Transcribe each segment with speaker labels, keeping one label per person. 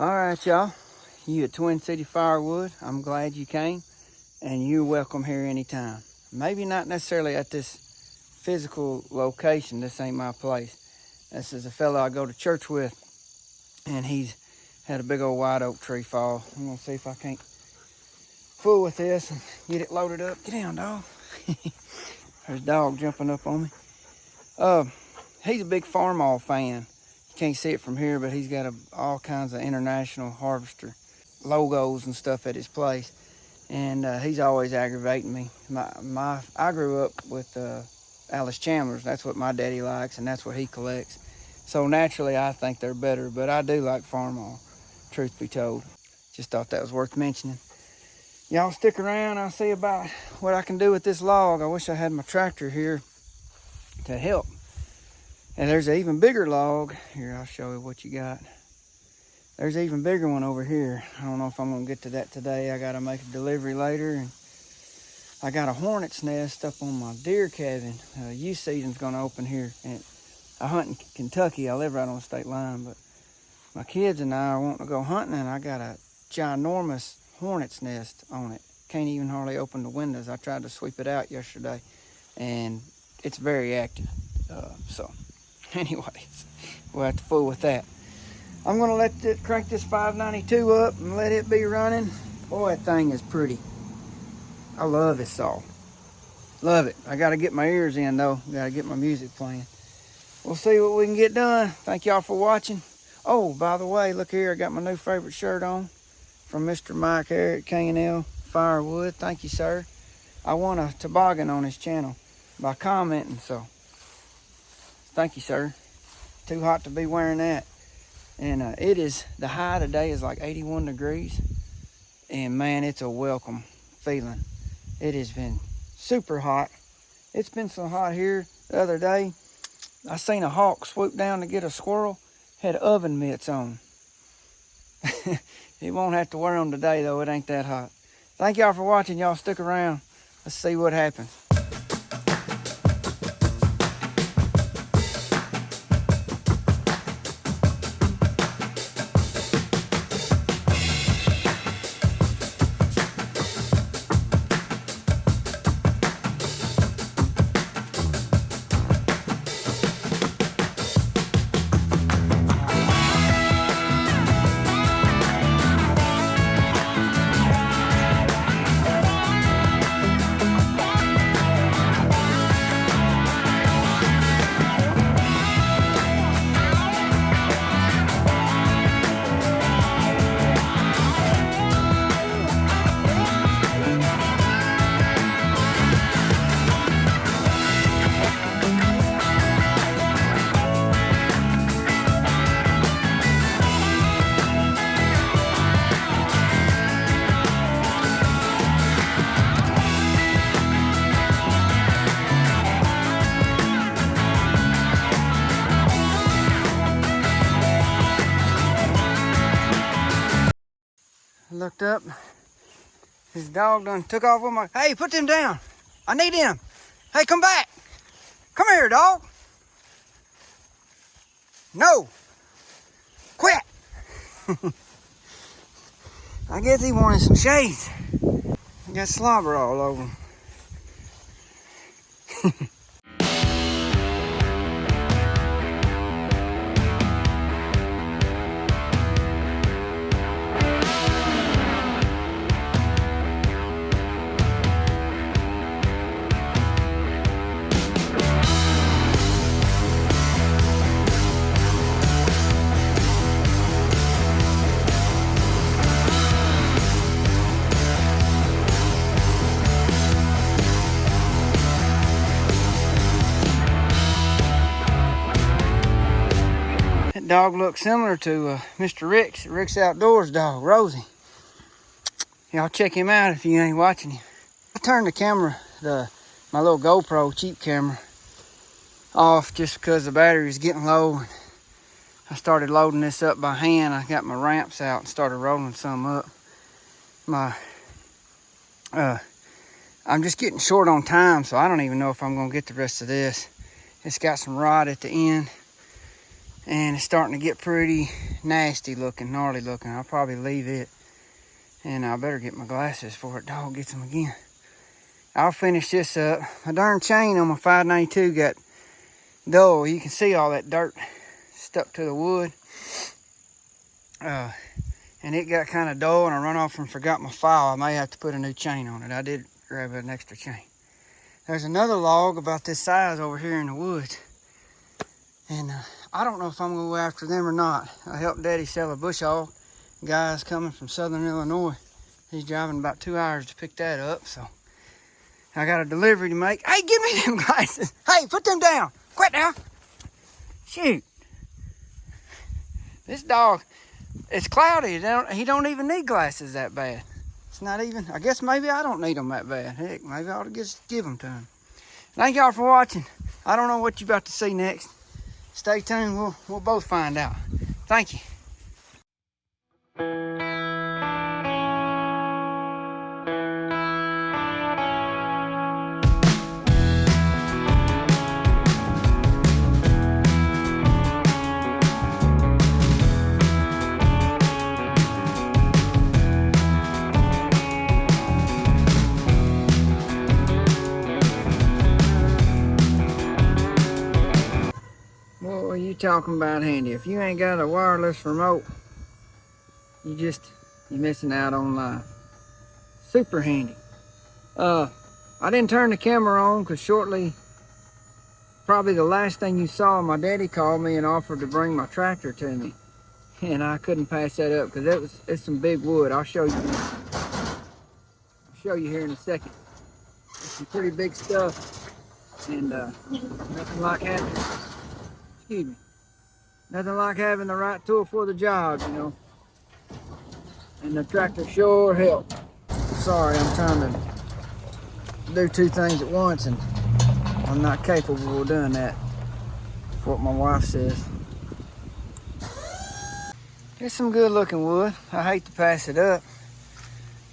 Speaker 1: All right, y'all. You at Twin City Firewood. I'm glad you came, and you're welcome here anytime. Maybe not necessarily at this physical location. This ain't my place. This is a fellow I go to church with, and he's had a big old white oak tree fall. I'm gonna see if I can't fool with this and get it loaded up. Get down, dog. There's a dog jumping up on me. He's a big farm fan. You can't see it from here, but he's got all kinds of international harvester logos and stuff at his place, and he's always aggravating me. I grew up with Alice Chandler's. That's what my daddy likes, and that's what he collects. So naturally, I think they're better, but I do like Farmall, truth be told. Just thought that was worth mentioning. Y'all stick around. I'll see about what I can do with this log. I wish I had my tractor here to help. And there's an even bigger log. Here, I'll show you what you got. There's an even bigger one over here. I don't know if I'm gonna get to that today. I gotta make a delivery later. And I got a hornet's nest up on my deer cabin. Youth season's gonna open here. And I hunt in Kentucky. I live right on the state line, but my kids and I are wanting to go hunting, and I got a ginormous hornet's nest on it. Can't even hardly open the windows. I tried to sweep it out yesterday, and it's very active. So anyways, we'll have to fool with that. I'm gonna crank this 592 up and let it be running. Boy, that thing is pretty. I love this saw. Love it. I gotta get my ears in though. Gotta get my music playing. We'll see what we can get done. Thank y'all for watching. Oh, by the way, look here. I got my new favorite shirt on from Mr. Mike here at K&L Firewood. Thank you, sir. I won a toboggan on his channel by commenting, so thank you, sir. Too hot to be wearing that. And the high today is like 81 degrees. And man, it's a welcome feeling. It has been super hot. It's been so hot here the other day. I seen a hawk swoop down to get a squirrel. Had oven mitts on. He won't have to wear them today though. It ain't that hot. Thank y'all for watching. Y'all stick around. Let's see what happens. Looked up, his dog done took off with my, hey, put them down. I need him. Hey, come back. Come here, dog. No. Quit. I guess he wanted some shades. He got slobber all over him. Dog looks similar to Mr. Rick's Outdoors dog, Rosie. Y'all check him out if you ain't watching him. I turned the camera, my little GoPro cheap camera, off just because the battery was getting low. I started loading this up by hand. I got my ramps out and started rolling some up. I'm just getting short on time, so I don't even know if I'm gonna get the rest of this. It's got some rod at the end, and it's starting to get pretty nasty looking, gnarly looking. I'll probably leave it. And I better get my glasses before a dog gets them again. I'll finish this up. My darn chain on my 592 got dull. You can see all that dirt stuck to the wood. And it got kind of dull, and I run off and forgot my file. I may have to put a new chain on it. I did grab an extra chain. There's another log about this size over here in the woods. And I don't know if I'm going to go after them or not. I helped Daddy sell a bush hog. Guy's coming from southern Illinois. He's driving about 2 hours to pick that up, so I got a delivery to make. Hey, give me them glasses. Hey, put them down. Quit now. Shoot. This dog, it's cloudy. He don't even need glasses that bad. It's not even, I guess maybe I don't need them that bad. Heck, maybe I ought to just give them to him. Thank y'all for watching. I don't know what you're about to see next. Stay tuned. We'll both find out. Thank you. What are you talking about handy? If you ain't got a wireless remote, you're missing out on life. Super handy. I didn't turn the camera on because shortly, probably the last thing you saw, my daddy called me and offered to bring my tractor to me. And I couldn't pass that up because it's some big wood. I'll show you. I'll show you here in a second. It's some pretty big stuff. And nothing like having the right tool for the job, you know. And the tractor sure helped. Sorry, I'm trying to do two things at once, and I'm not capable of doing that. That's what my wife says. It's some good looking wood. I hate to pass it up,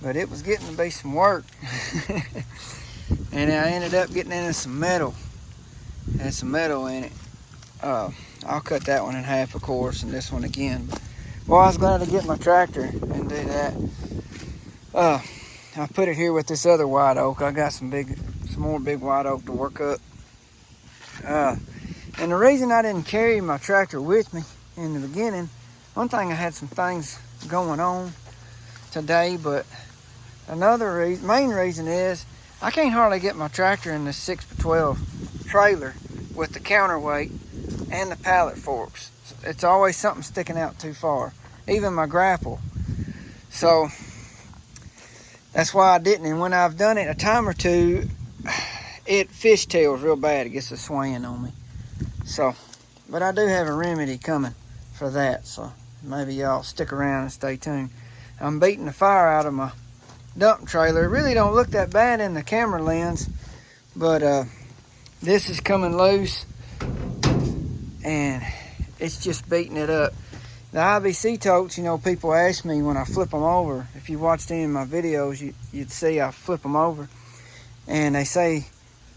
Speaker 1: but it was getting to be some work. And I ended up getting into some metal. It had some metal in it. I'll cut that one in half, of course, and this one again. Well, I was glad to get my tractor and do that. I put it here with this other white oak. I got some more big white oak to work up. And the reason I didn't carry my tractor with me in the beginning, one thing, I had some things going on today, but another main reason is I can't hardly get my tractor in this 6x12 trailer with the counterweight and the pallet forks. It's always something sticking out too far, even my grapple. So that's why I didn't. And when I've done it a time or two, it fishtails real bad. It gets a swaying on me. So, but I do have a remedy coming for that. So maybe y'all stick around and stay tuned. I'm beating the fire out of my dump trailer. It really don't look that bad in the camera lens, but this is coming loose and it's just beating it up. The IBC totes, you know, people ask me when I flip them over. If you watched any of my videos, you'd see I flip them over. And they say,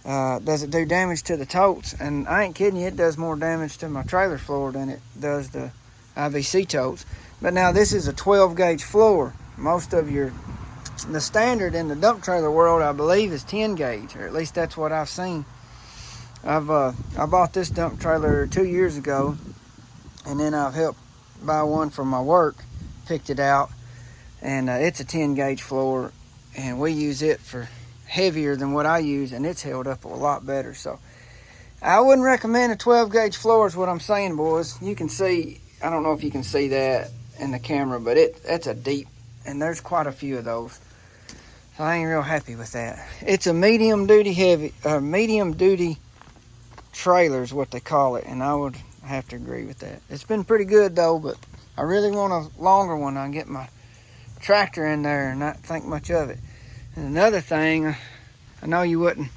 Speaker 1: does it do damage to the totes? And I ain't kidding you, it does more damage to my trailer floor than it does the IBC totes. But now this is a 12 gauge floor. Most of the standard in the dump trailer world, I believe, is 10 gauge, or at least that's what I've seen. I bought this dump trailer 2 years ago, and then I've helped buy one from my work, picked it out, and it's a 10 gauge floor, and we use it for heavier than what I use, and it's held up a lot better. So I wouldn't recommend a 12 gauge floor is what I'm saying, boys. You can see, I don't know if you can see that in the camera, but it's a deep, and there's quite a few of those. So I ain't real happy with that. It's a medium duty trailer is what they call it, and I would have to agree with that. It's been pretty good though, but I really want a longer one. I can get my tractor in there and not think much of it. And another thing, I know you wouldn't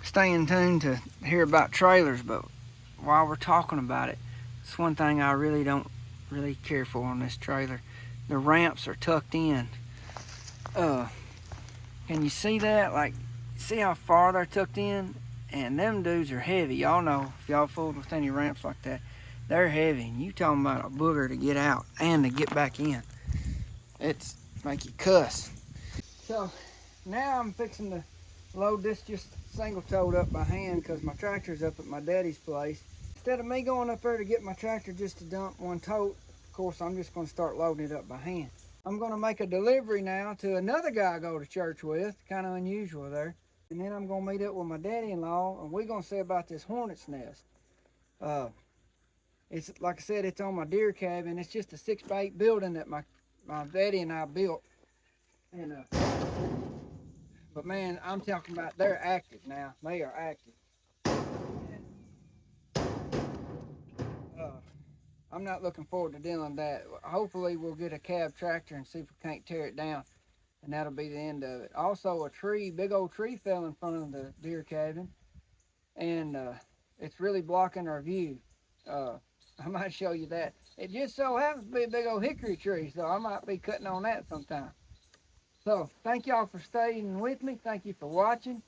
Speaker 1: stay in tune to hear about trailers, but while we're talking about it, it's one thing I really don't care for on this trailer. The ramps are tucked in. Can you see that? Like, see how far they're tucked in? And them dudes are heavy. Y'all know if y'all fooled with any ramps like that. They're heavy. And you talking about a booger to get out and to get back in. It's make you cuss. So now I'm fixing to load this just single-toed up by hand because my tractor's up at my daddy's place. Instead of me going up there to get my tractor just to dump one tote, of course, I'm just going to start loading it up by hand. I'm going to make a delivery now to another guy I go to church with, kind of unusual there. And then I'm going to meet up with my daddy-in-law, and we're going to see about this hornet's nest. It's like I said, it's on my deer cabin. It's just a 6x8 building that my daddy and I built. And but man, I'm talking about they're active now. They are active. I'm not looking forward to dealing with that. Hopefully we'll get a cab tractor and see if we can't tear it down, and that'll be the end of it. Also, a tree, big old tree fell in front of the deer cabin, and it's really blocking our view. I might show you that. It just so happens to be a big old hickory tree, so I might be cutting on that sometime. So thank y'all for staying with me. Thank you for watching.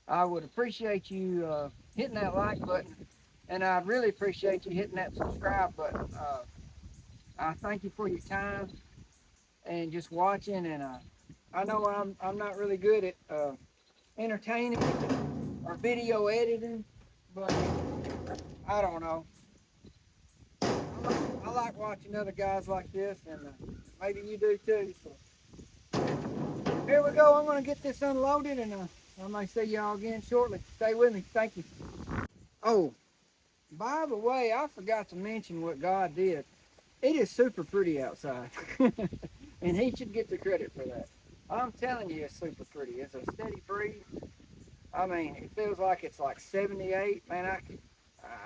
Speaker 1: I would appreciate you hitting that like button, and I'd really appreciate you hitting that subscribe button. I thank you for your time and just watching. And I know I'm not really good at entertaining or video editing, but I don't know. I like watching other guys like this, and maybe you do too. So here we go. I'm going to get this unloaded, and I may see y'all again shortly. Stay with me. Thank you. Oh, by the way, I forgot to mention what God did. It is super pretty outside, and he should get the credit for that. I'm telling you, it's super pretty. It's a steady breeze. I mean, it feels like it's like 78. Man,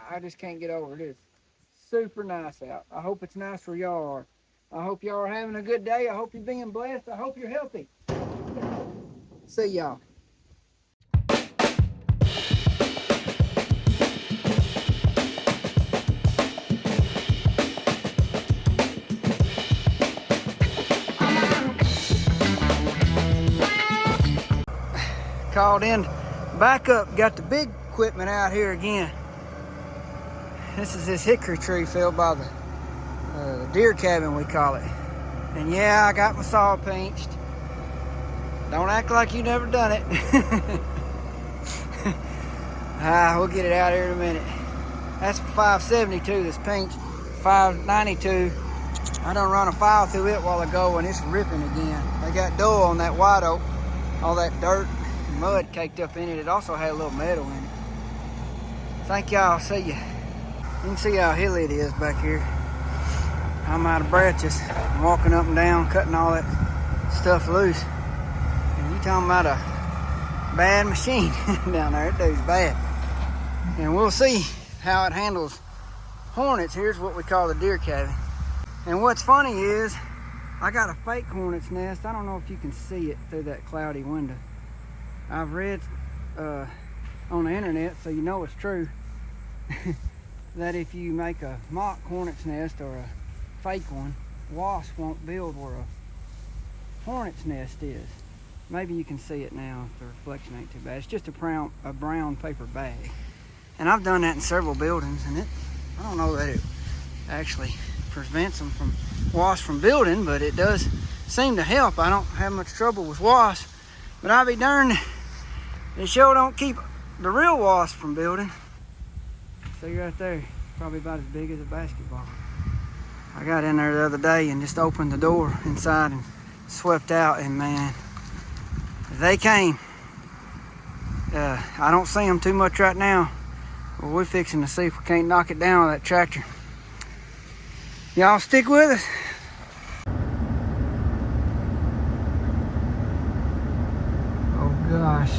Speaker 1: I just can't get over this. Super nice out. I hope it's nice where y'all are. I hope y'all are having a good day. I hope you're being blessed. I hope you're healthy. See y'all. Called in backup, got the big equipment out here again. This is this hickory tree fell by the deer cabin, we call it. And yeah, I got my saw pinched. Don't act like you never done it. We'll get it out here in a minute. That's 572 that's pinched. 592. I done run a file through it while ago and it's ripping again. They got dough on that white oak. All that dirt and mud caked up in it. It also had a little metal in it. Thank y'all. See ya. You can see how hilly it is back here. I'm out of breath just walking up and down, cutting all that stuff loose. And you talking about a bad machine down there. That dude's bad. And we'll see how it handles hornets. Here's what we call the deer cabin. And what's funny is I got a fake hornet's nest. I don't know if you can see it through that cloudy window. I've read on the internet, so you know it's true, that if you make a mock hornet's nest or a fake one, wasps won't build where a hornet's nest is. Maybe you can see it now if the reflection ain't too bad. It's just a brown paper bag. And I've done that in several buildings, and I don't know that it actually prevents them from wasps from building, but it does seem to help. I don't have much trouble with wasps, but I'll be darned, it sure don't keep the real wasps from building. See right there, probably about as big as a basketball. I got in there the other day and just opened the door inside and swept out, and man, they came. I don't see them too much right now, but we're fixing to see if we can't knock it down with that tractor. Y'all stick with us. Oh gosh.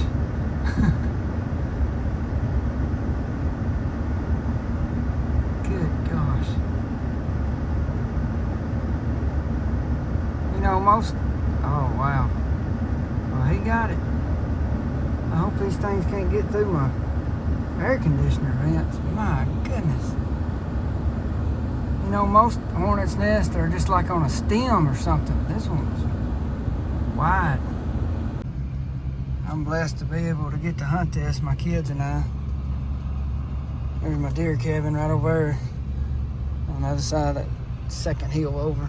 Speaker 1: Good gosh. You know, oh wow. Well, he got it. I hope these things can't get through my air conditioner vents. My goodness. You know, most hornets' nests are just like on a stem or something. This one's wide. I'm blessed to be able to get to hunt this, my kids and I. There's my deer cabin right over there. the other side of that second hill over.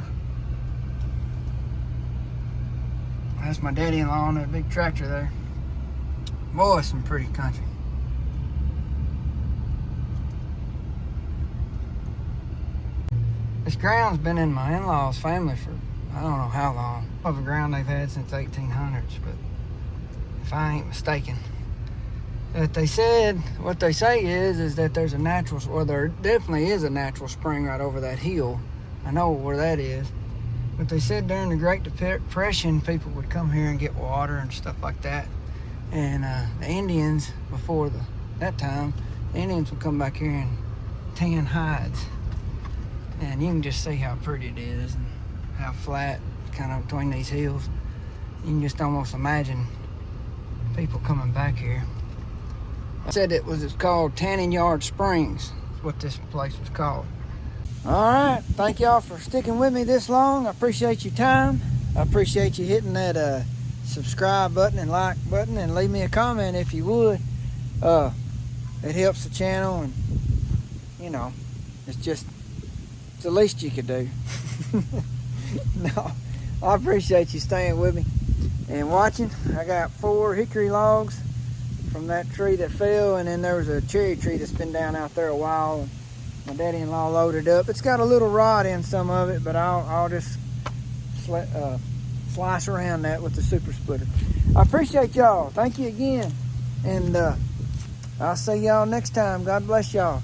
Speaker 1: That's my daddy-in-law on that big tractor there. Boy, some pretty country. This ground's been in my in-laws' family for I don't know how long. Of a ground they've had since 1800s, but if I ain't mistaken. That they said, what they say is that there's a natural, well, there definitely is a natural spring right over that hill. I know where that is. But they said during the Great Depression, people would come here and get water and stuff like that. And the Indians, before that time, the Indians would come back here and tan hides. And you can just see how pretty it is and how flat, kind of between these hills. You can just almost imagine people coming back here. I said it's called Tanning Yard Springs. That's what this place was called. All right, thank y'all for sticking with me this long. I appreciate your time. I appreciate you hitting that subscribe button and like button, and leave me a comment if you would. It helps the channel, and you know, it's the least you could do. No, I appreciate you staying with me and watching. I got 4 hickory logs from that tree that fell, and then there was a cherry tree that's been down out there a while. My daddy-in-law loaded up. It's got a little rod in some of it, but I'll just slice around that with the super splitter. I appreciate y'all. Thank you again, and I'll see y'all next time. God bless y'all.